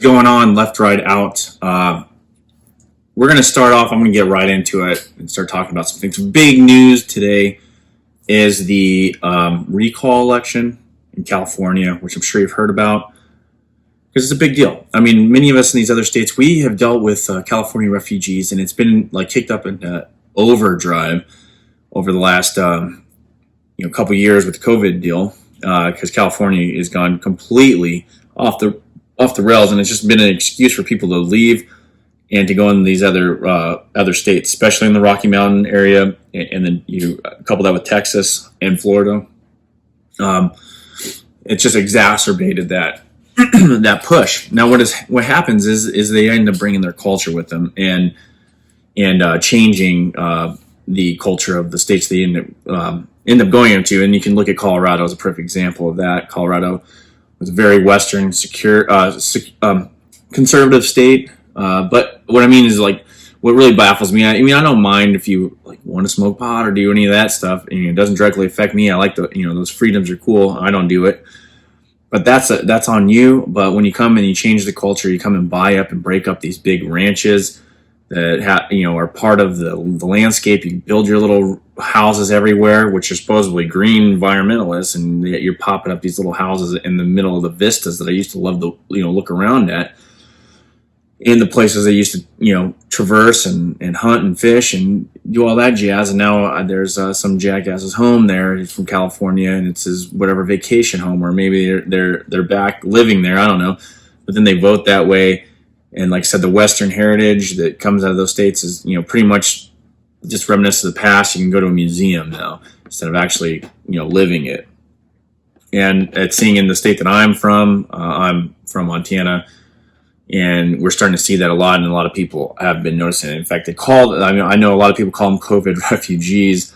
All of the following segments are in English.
Going on left, right, out. We're going to start off. I'm going to get right into it and start talking about some things. Big news today is the recall election in California, which I'm sure you've heard about, because it's a big deal. I mean, many of us in these other states, we have dealt with California refugees, and it's been like kicked up into overdrive over the last couple years with the COVID deal, because California has gone completely off the rails, and it's just been an excuse for people to leave and to go in these other states, especially in the Rocky Mountain area, and then you couple that with Texas and Florida. It just exacerbated that that push. Now, what happens is they end up bringing their culture with them and changing the culture of the states they end up going into. And you can look at Colorado as a perfect example of that. Colorado was a very Western, secure, conservative state. But what I mean is, like, what really baffles me. I mean, I don't mind if you want to smoke pot or do any of that stuff, and it doesn't directly affect me. I like those freedoms are cool. I don't do it, but that's on you. But when you come and you change the culture, you come and buy up and break up these big ranches that are part of the landscape. You build your little houses everywhere, which are supposedly green environmentalists, and yet you're popping up these little houses in the middle of the vistas that I used to love to look around at, in the places I used to traverse and hunt and fish and do all that jazz. And now there's some jackass's home there. He's from California, and it's his whatever vacation home, or maybe they're back living there. I don't know, but then they vote that way. And like I said, the Western heritage that comes out of those states is, pretty much just reminiscent of the past. You can go to a museum now instead of actually, living it. And it's seeing in the state that I'm from Montana, and we're starting to see that a lot, and a lot of people have been noticing it. In fact, I know a lot of people call them COVID refugees,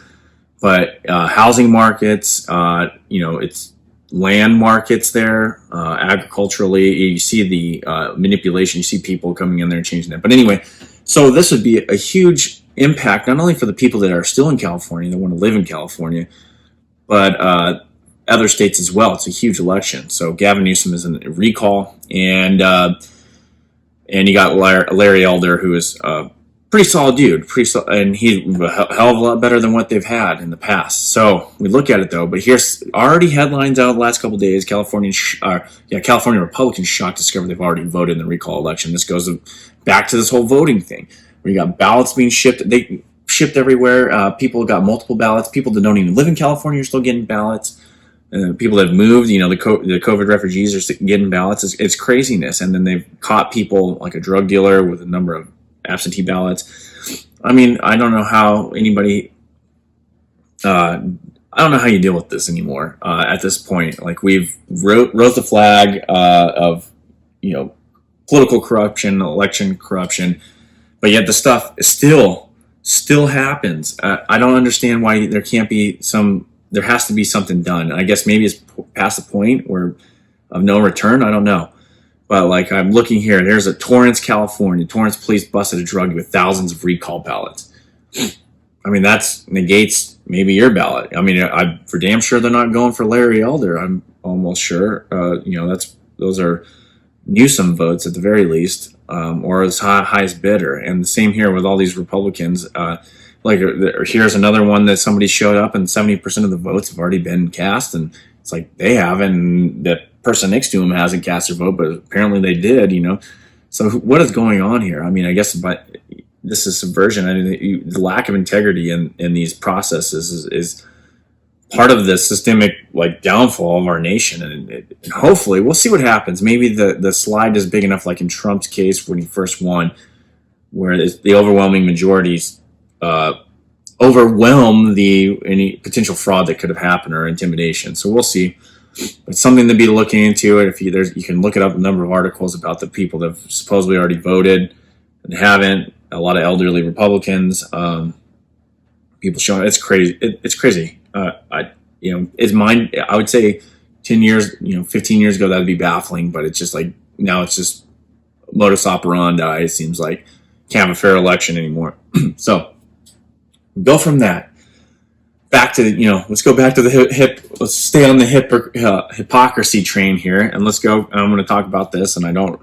but housing markets, it's land markets there, agriculturally. You see the manipulation. You see people coming in there and changing that. But anyway, so this would be a huge impact, not only for the people that are still in California, that want to live in California, but other states as well. It's a huge election. So Gavin Newsom is in a recall, and you got Larry Elder, who is pretty solid dude, and he's a hell of a lot better than what they've had in the past. So we look at it though, but here's already headlines out the last couple of days. California Republicans shocked to discover they've already voted in the recall election. This goes back to this whole voting thing, where you got ballots being shipped. They shipped everywhere. People got multiple ballots. People that don't even live in California are still getting ballots. People that have moved, the COVID refugees are getting ballots. It's craziness. And then they've caught people like a drug dealer with a number of absentee ballots. I mean, I don't know how anybody, I don't know how you deal with this anymore at this point. Like, we've rose the flag of, political corruption, election corruption, but yet the stuff still happens. I don't understand why there can't be there has to be something done. I guess maybe it's past the point where of no return. I don't know. But like, I'm looking here, there's a Torrance, California. Torrance police busted a drug with thousands of recall ballots. I mean, that negates maybe your ballot. I mean, I'm for damn sure they're not going for Larry Elder. I'm almost sure. Those are Newsom votes at the very least, or as highest bidder. And the same here with all these Republicans. Here's another one that somebody showed up and 70% of the votes have already been cast, and it's like they haven't, and the person next to him hasn't cast their vote, but apparently they did, So what is going on here? I mean, I guess this is subversion. I mean, the lack of integrity in these processes is part of the systemic downfall of our nation, and hopefully we'll see what happens. Maybe the slide is big enough, like in Trump's case when he first won, where the overwhelming majorities overwhelm any potential fraud that could have happened or intimidation. So we'll see. It's something to be looking into. If you can look it up, a number of articles about the people that have supposedly already voted and haven't. A lot of elderly Republicans, people showing it's crazy. It's crazy. It's mine. I would say 10 years, 15 years ago, that'd be baffling. But it's just now it's just modus operandi. It seems like can't have a fair election anymore. So. Go from that back to let's go back to the let's stay on the hypocrisy train here, and let's go. I'm going to talk about this, and I don't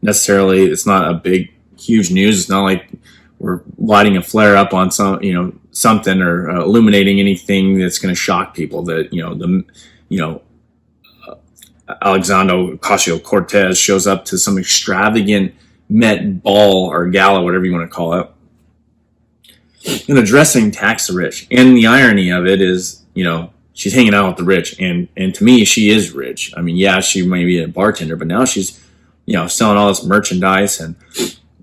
necessarily, it's not a big, huge news. It's not like we're lighting a flare up on something or illuminating anything that's going to shock people. That Alexander Ocasio-Cortez shows up to some extravagant Met ball or gala, whatever you want to call it, and addressing tax the rich. And the irony of it is, she's hanging out with the rich, and to me, she is rich. I mean, yeah, she may be a bartender, but now she's, selling all this merchandise and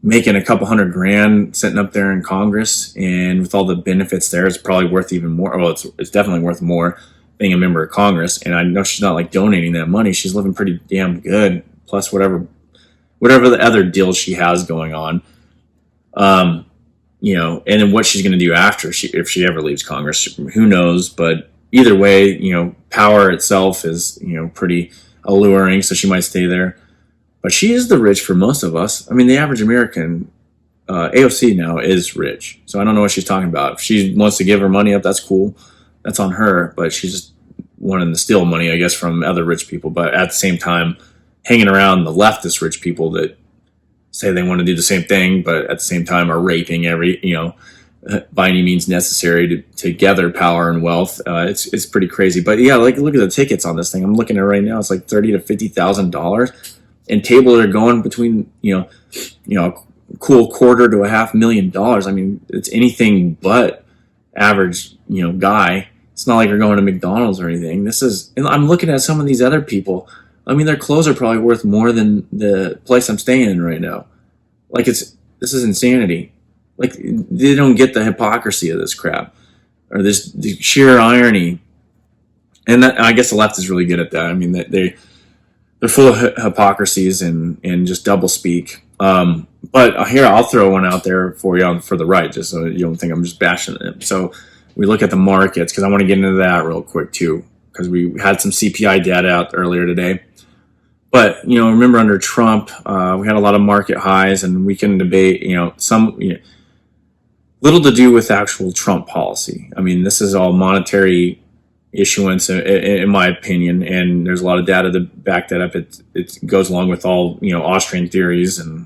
making a couple $100,000 sitting up there in Congress, and with all the benefits there, it's probably worth even more. Well, it's definitely worth more being a member of Congress. And I know she's not like donating that money. She's living pretty damn good, plus whatever the other deals she has going on. And then what she's going to do after if she ever leaves Congress, who knows? But either way, power itself is, pretty alluring, so she might stay there. But she is the rich for most of us. I mean, the average American, AOC now is rich. So I don't know what she's talking about. If she wants to give her money up, that's cool. That's on her. But she's just wanting to steal money, I guess, from other rich people. But at the same time, hanging around the leftist rich people that say they want to do the same thing, but at the same time are raping by any means necessary to gather power and wealth. It's pretty crazy. But yeah, like look at the tickets on this thing. I'm looking at it right now. It's like $30,000 to $50,000. And tables are going between, a cool quarter to $500,000. I mean, it's anything but average, guy. It's not like you're going to McDonald's or anything. And I'm looking at some of these other people. I mean, their clothes are probably worth more than the place I'm staying in right now. Like this is insanity. Like they don't get the hypocrisy of this crap or the sheer irony. And that, I guess the left is really good at that. I mean, they're full of hypocrisies and just double speak. But here, I'll throw one out there for you for the right, just so you don't think I'm just bashing them. So we look at the markets, because I want to get into that real quick too, because we had some CPI data out earlier today. But, remember under Trump, we had a lot of market highs, and we can debate, little to do with actual Trump policy. I mean, this is all monetary issuance, in my opinion, and there's a lot of data to back that up. It goes along with all Austrian theories, and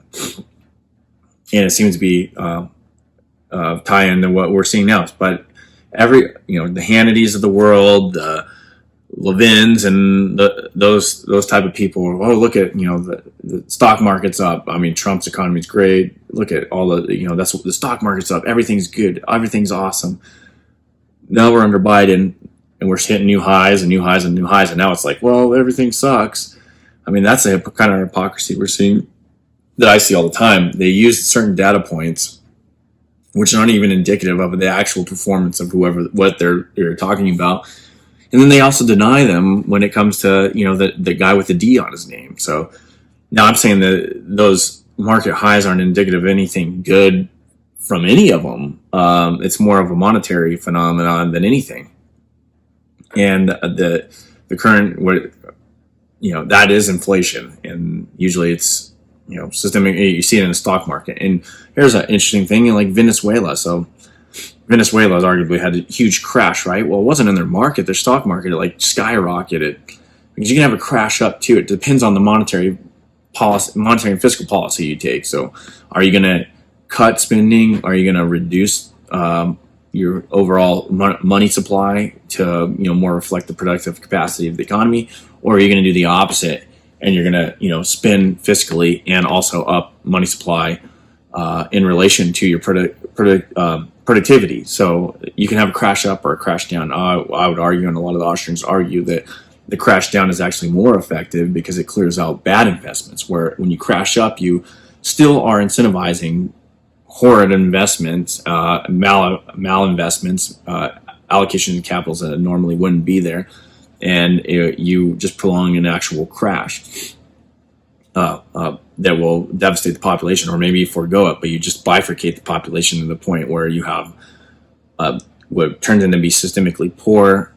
it seems to be tie into what we're seeing now. But the Hannitys of the world, the Levins, and those type of people. Oh, look at the stock market's up. I mean, Trump's economy is great. Look at all the that's what the stock market's up. Everything's good. Everything's awesome. Now we're under Biden. And we're hitting new highs and new highs and new highs. And now it's like, well, everything sucks. I mean, that's the kind of hypocrisy we're seeing that I see all the time. They use certain data points, which aren't even indicative of the actual performance of what they're talking about. And then they also deny them when it comes to, the guy with the D on his name. So now I'm saying that those market highs aren't indicative of anything good from any of them. It's more of a monetary phenomenon than anything. And the current, that is inflation, and usually it's systemic. You see it in the stock market. And here's an interesting thing, like Venezuela. So Venezuela has arguably had a huge crash, right? Well, it wasn't in their market, their stock market. It like skyrocketed, because you can have a crash up too. It depends on the monetary and fiscal policy you take. So, are you going to cut spending? Are you going to reduce your overall money supply to more reflect the productive capacity of the economy, or are you going to do the opposite and you're going to spend fiscally and also up money supply in relation to your productivity? So you can have a crash up or a crash down. I would argue, and a lot of the Austrians argue, that the crash down is actually more effective because it clears out bad investments, where when you crash up, you still are incentivizing horrid investments, malinvestments, allocations of capitals that normally wouldn't be there, and you just prolong an actual crash that will devastate the population, or maybe forego it, but you just bifurcate the population to the point where you have what turns into be systemically poor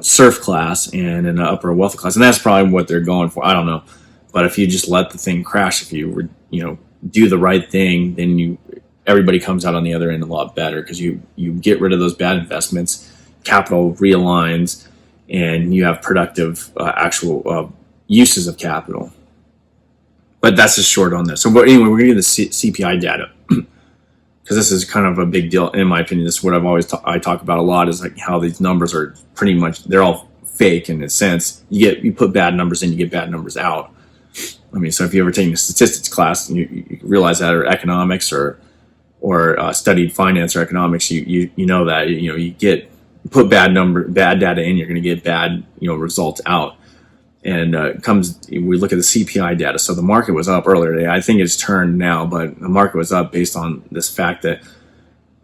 serf class and an upper wealthy class, and that's probably what they're going for. I don't know, but if you just let the thing crash, if you do the right thing, then everybody comes out on the other end a lot better, because you get rid of those bad investments, capital realigns, and you have productive actual uses of capital. But that's just short on this. So, but anyway, we're going to get the CPI data because this is kind of a big deal in my opinion. This is what I've always I talk about a lot, is like how these numbers are pretty much, they're all fake in a sense. You put bad numbers in, you get bad numbers out. I mean, so if you ever taken a statistics class, you realize that, or economics, or studied finance or economics, you know that you put bad data in, you're going to get bad results out. And we look at the CPI data. So the market was up earlier today. I think it's turned now, but the market was up based on this fact that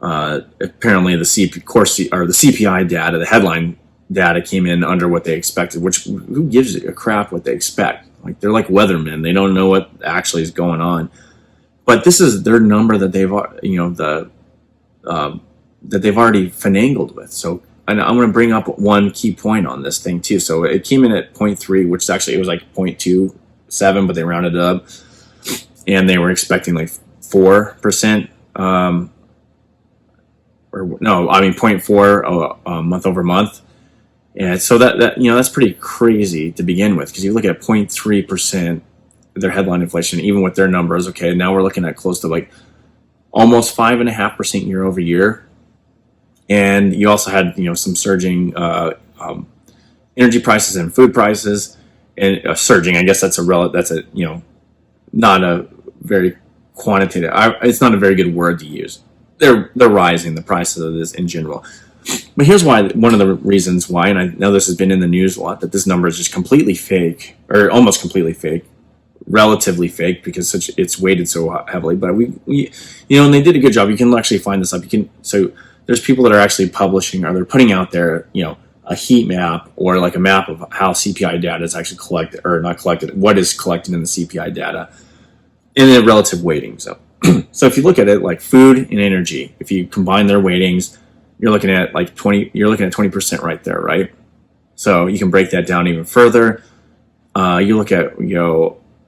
apparently the CPI data, the headline data, came in under what they expected. Which, who gives a crap what they expect? Like, they're like weathermen; they don't know what actually is going on. But this is their number that they've that they've already finagled with. So. And I'm going to bring up one key point on this thing too. So it came in at 0.3, which actually, it was like 0.27, but they rounded it up, and they were expecting like 4%, or no, I mean 0.4 month over month. And so that that's pretty crazy to begin with, because you look at 0.3% their headline inflation, even with their numbers. Okay, now we're looking at close to like almost 5.5% year over year. And you also had, some surging energy prices and food prices, and surging. I guess that's not a very quantitative. It's not a very good word to use. They're rising, the prices of this in general. But here's why. One of the reasons why, and I know this has been in the news a lot, that this number is just completely fake, or almost completely fake, relatively fake, because it's weighted so heavily. But we and they did a good job. You can actually find this up. There's people that are actually publishing, or they're putting out there, a heat map, or like a map of how CPI data is actually collected, or not collected, what is collected in the CPI data in a relative weighting. So if you look at it like food and energy, if you combine their weightings, you're looking at 20% right there, right? So you can break that down even further. You look at,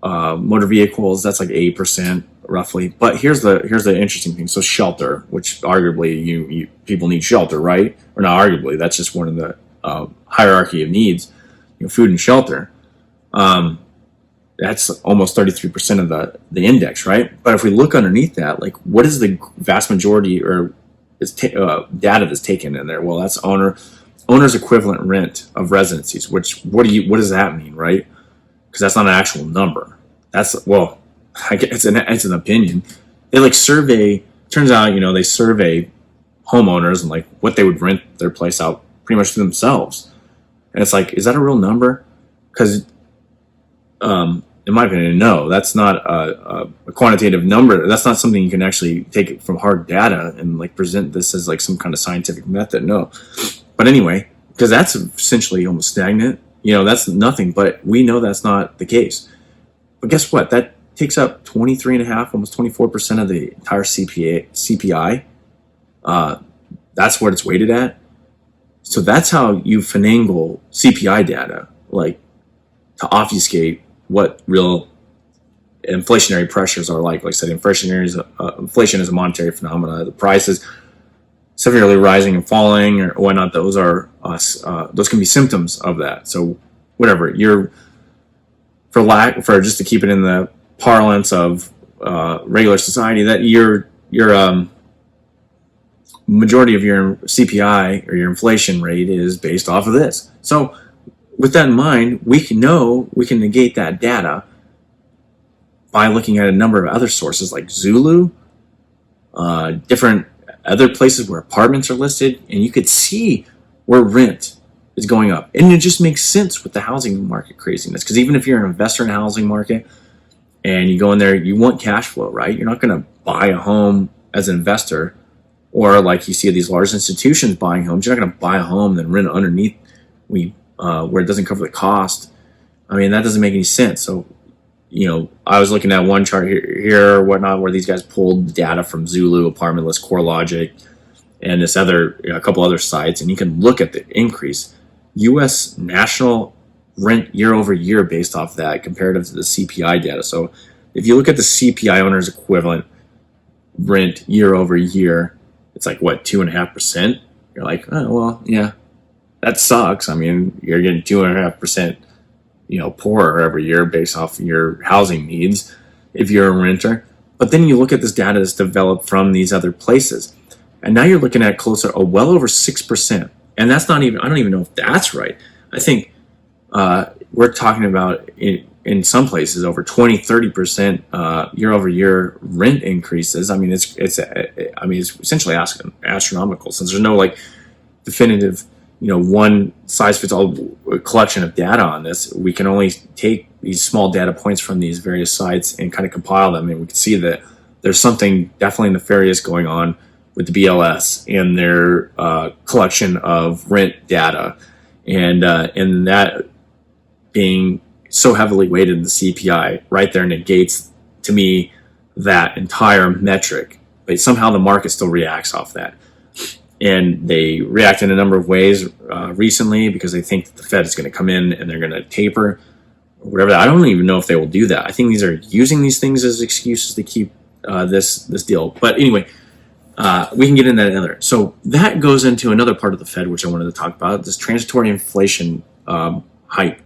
motor vehicles, that's like 8%. Roughly. But here's the interesting thing. So shelter, which arguably people need shelter, right? Or not arguably, that's just one of the hierarchy of needs. Food and shelter. That's almost 33% of the index, right? But if we look underneath that, like, what is the vast majority or data that's taken in there? Well, that's owner's equivalent rent of residencies. Which what does that mean, right? Because that's not an actual number. It's an opinion. They survey. Turns out, they survey homeowners and like what they would rent their place out pretty much to themselves. And it's like, is that a real number? Because, in my opinion, no, that's not a quantitative number. That's not something you can actually take from hard data and present this as some kind of scientific method. No, but anyway, because that's essentially almost stagnant. That's nothing. But we know that's not the case. But guess what? That takes up 23.5%, almost 24% of the entire CPI. That's what it's weighted at. So that's how you finagle CPI data, to obfuscate what real inflationary pressures are like. Like I said, inflation is a monetary phenomena. The prices severely rising and falling or whatnot, those can be symptoms of that. So whatever, for just to keep it in the parlance of regular society, that your majority of your CPI or your inflation rate is based off of this. So with that in mind, we can negate that data by looking at a number of other sources like Zulu, different other places where apartments are listed, and you could see where rent is going up. And it just makes sense with the housing market craziness, because even if you're an investor in the housing market and you go in there, you want cash flow, right? You're not going to buy a home as an investor, or like you see these large institutions buying homes. You're not going to buy a home and then rent it underneath where it doesn't cover the cost. I mean, that doesn't make any sense. So, I was looking at one chart here or whatnot, where these guys pulled data from Zulu, Apartment List, CoreLogic, and a couple other sites, and you can look at the increase. U.S. national rent year over year based off that, comparative to the CPI data. So if you look at the CPI owner's equivalent rent year over year, it's 2.5%. You're like, oh, well, yeah, that sucks. I mean, you're getting 2.5% poorer every year based off your housing needs if you're a renter. But then you look at this data that's developed from these other places, and now you're looking at well over 6%. And that's not even, I don't even know if that's right. I think we're talking about in some places over 20-30% year over year rent increases. I mean, it's essentially astronomical, since there's no like definitive one size fits all collection of data on this. We can only take these small data points from these various sites and kind of compile them, and we can see that there's something definitely nefarious going on with the BLS and their collection of rent data, and that being so heavily weighted in the CPI right there negates, to me, that entire metric. But somehow the market still reacts off that. And they react in a number of ways recently, because they think that the Fed is going to come in and they're going to taper or whatever. I don't even know if they will do that. I think these are using these things as excuses to keep this deal. But anyway, we can get into that another. So that goes into another part of the Fed, which I wanted to talk about, this transitory inflation hype.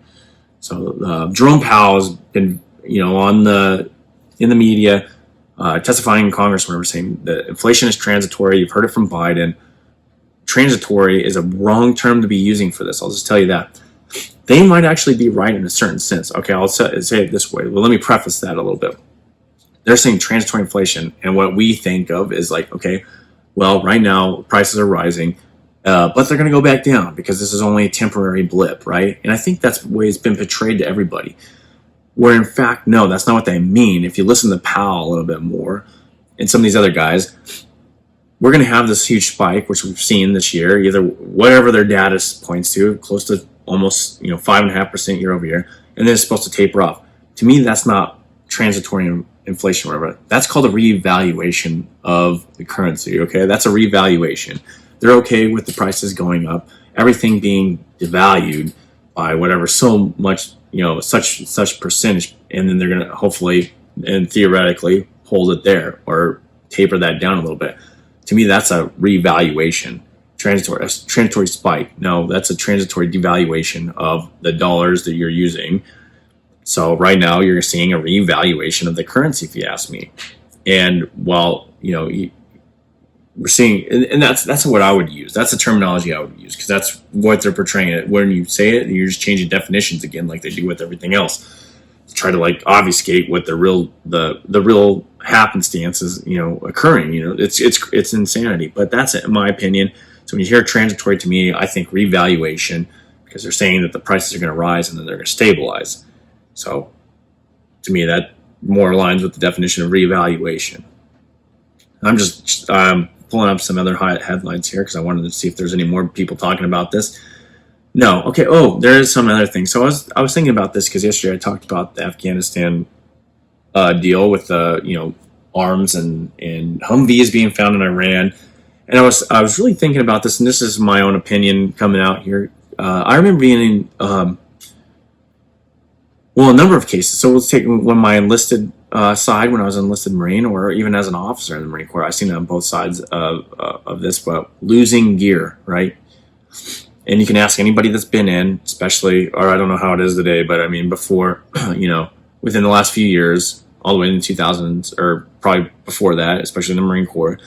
So Jerome Powell has been, in the media, testifying in Congress, whenever, saying that inflation is transitory. You've heard it from Biden. Transitory is a wrong term to be using for this. I'll just tell you that. They might actually be right in a certain sense. Okay, I'll say it this way. Well, let me preface that a little bit. They're saying transitory inflation, and what we think of is like, okay, well, right now prices are rising, but they're going to go back down because this is only a temporary blip, right? And I think that's the way it's been portrayed to everybody. Where in fact, no, that's not what they mean. If you listen to Powell a little bit more and some of these other guys, we're going to have this huge spike, which we've seen this year, either whatever their data points to, close to almost 5.5% year over year, and then it's supposed to taper off. To me, that's not transitory inflation or whatever. That's called a revaluation of the currency. Okay, that's a revaluation. They're okay with the prices going up, everything being devalued by whatever so much, such percentage, and then they're going to hopefully and theoretically hold it there or taper that down a little bit. To me, that's a revaluation. Transitory spike. No, that's a transitory devaluation of the dollars that you're using. So right now you're seeing a revaluation of the currency, if you ask me. And while, we're seeing, and that's what I would use. That's the terminology I would use, because that's what they're portraying it. When you say it, you're just changing definitions again, like they do with everything else, to try to like obfuscate what the real happenstance is, occurring. It's insanity. But that's it, in my opinion. So when you hear transitory, to me, I think revaluation, because they're saying that the prices are going to rise and then they're going to stabilize. So to me, that more aligns with the definition of revaluation. I'm just pulling up some other headlines here because I wanted to see if there's any more people talking about this. No. Okay. Oh, there is some other thing. So I was thinking about this because yesterday I talked about the Afghanistan deal with arms and Humvees being found in Iran, and I was really thinking about this, and this is my own opinion coming out here. I remember being in a number of cases. So let's take when my enlisted side, when I was an enlisted Marine, or even as an officer in the Marine Corps, I've seen it on both sides of this, but losing gear, right? And you can ask anybody that's been in, especially, or I don't know how it is today, but I mean, before, within the last few years, all the way in the 2000s, or probably before that, especially in the Marine Corps,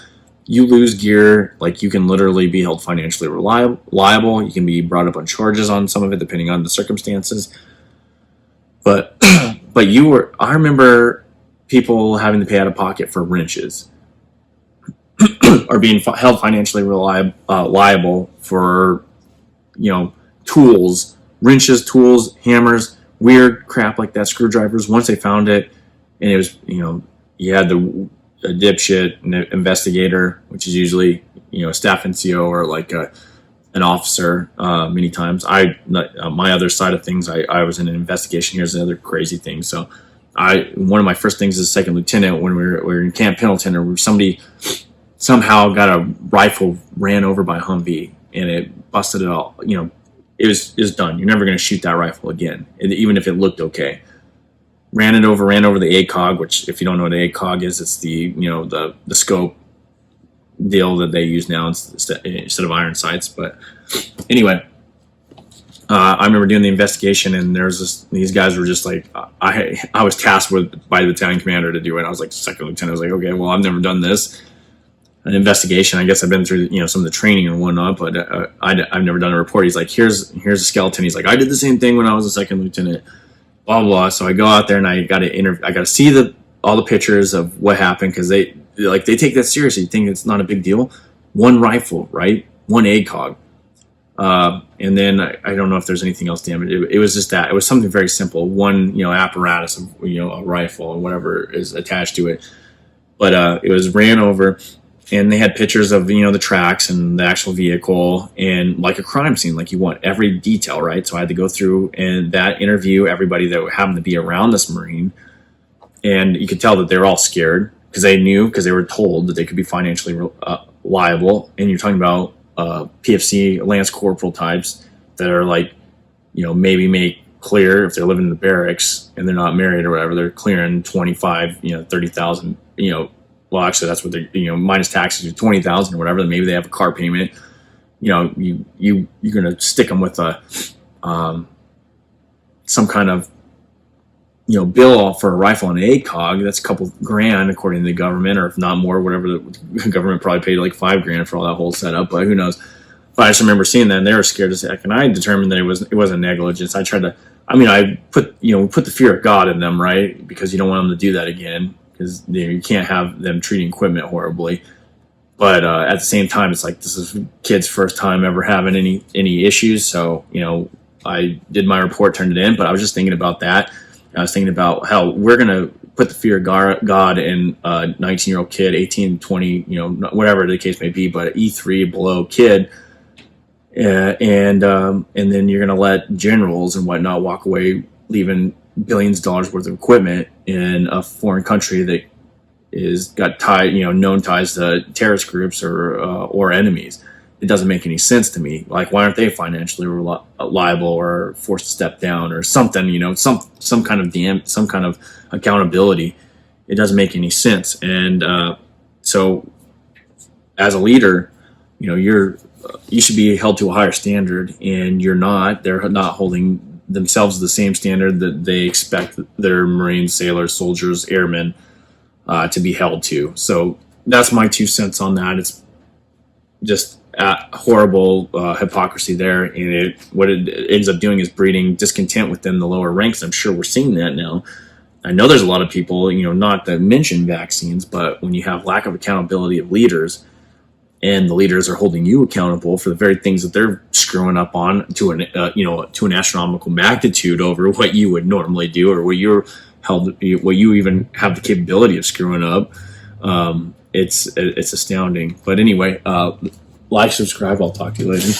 you lose gear, like you can literally be held financially liable. You can be brought up on charges on some of it, depending on the circumstances. But I remember people having to pay out of pocket for wrenches or being held financially liable for, tools, wrenches, tools, hammers, weird crap like that, screwdrivers. Once they found it, and it was, you had a dipshit investigator, which is usually, a staff NCO or like an officer. Many times, my other side of things, I was in an investigation. Here's another crazy thing. So, one of my first things as a second lieutenant, when we were in Camp Pendleton, or somebody somehow got a rifle ran over by a Humvee, and it busted it all. It was done. You're never going to shoot that rifle again, even if it looked okay. Ran over the ACOG, which, if you don't know what an ACOG is, it's the the scope deal that they use now instead of iron sights. But anyway, I remember doing the investigation, and these guys were just like, I was tasked by the battalion commander to do it. I was like second lieutenant. I was like, okay, well, I've never done this, an investigation. I guess I've been through some of the training and whatnot, but I've never done a report. He's like, here's a skeleton. He's like, I did the same thing when I was a second lieutenant. Blah blah. So I go out there and I got to see all the pictures of what happened, because they take that seriously. You think it's not a big deal? One rifle, right? One ACOG. And then I don't know if there's anything else damaged. It was just that. It was something very simple. One, apparatus of, a rifle or whatever is attached to it. But it was ran over, and they had pictures of, the tracks and the actual vehicle, and like a crime scene, like you want every detail, right? So I had to go through and interview everybody that happened to be around this Marine. And you could tell that they were all scared, because they were told that they could be financially liable. And you're talking about PFC Lance Corporal types that are like, maybe make clear, if they're living in the barracks and they're not married or whatever, they're clearing 25, 30,000, well, actually that's what they're, minus taxes, 20,000 or whatever. Then maybe they have a car payment. You're going to stick them with some kind of, bill for a rifle and an ACOG. That's a couple grand according to the government, or if not more, whatever. The government probably paid like $5,000 for all that whole setup, but who knows. But I just remember seeing that, and they were scared as heck. And I determined that it wasn't negligence. I tried to, I put the fear of God in them, right? Because you don't want them to do that again, because you can't have them treating equipment horribly. But at the same time, it's like, this is kid's first time ever having any issues. So, I did my report, turned it in, but I was just thinking about that. I was thinking about how we're going to put the fear of God in a 19-year-old kid, 18, 20, whatever the case may be, but E3 below kid. And then you're going to let generals and whatnot walk away, leaving billions of dollars worth of equipment in a foreign country that is got known ties to terrorist groups or enemies. It doesn't make any sense to me. Like, why aren't they financially liable or forced to step down or something? Some kind of accountability. It doesn't make any sense. And so, as a leader, you should be held to a higher standard, and you're not. They're not holding themselves to the same standard that they expect their Marines, sailors, soldiers, airmen to be held to. So that's my 2 cents on that. It's just horrible hypocrisy there, and what it ends up doing is breeding discontent within the lower ranks. I'm sure we're seeing that now. I know there's a lot of people, not to mention vaccines, but when you have lack of accountability of leaders, and the leaders are holding you accountable for the very things that they're screwing up on to an astronomical magnitude over what you would normally do, or what you even have the capability of screwing up. It's astounding. But anyway, like, subscribe. I'll talk to you later.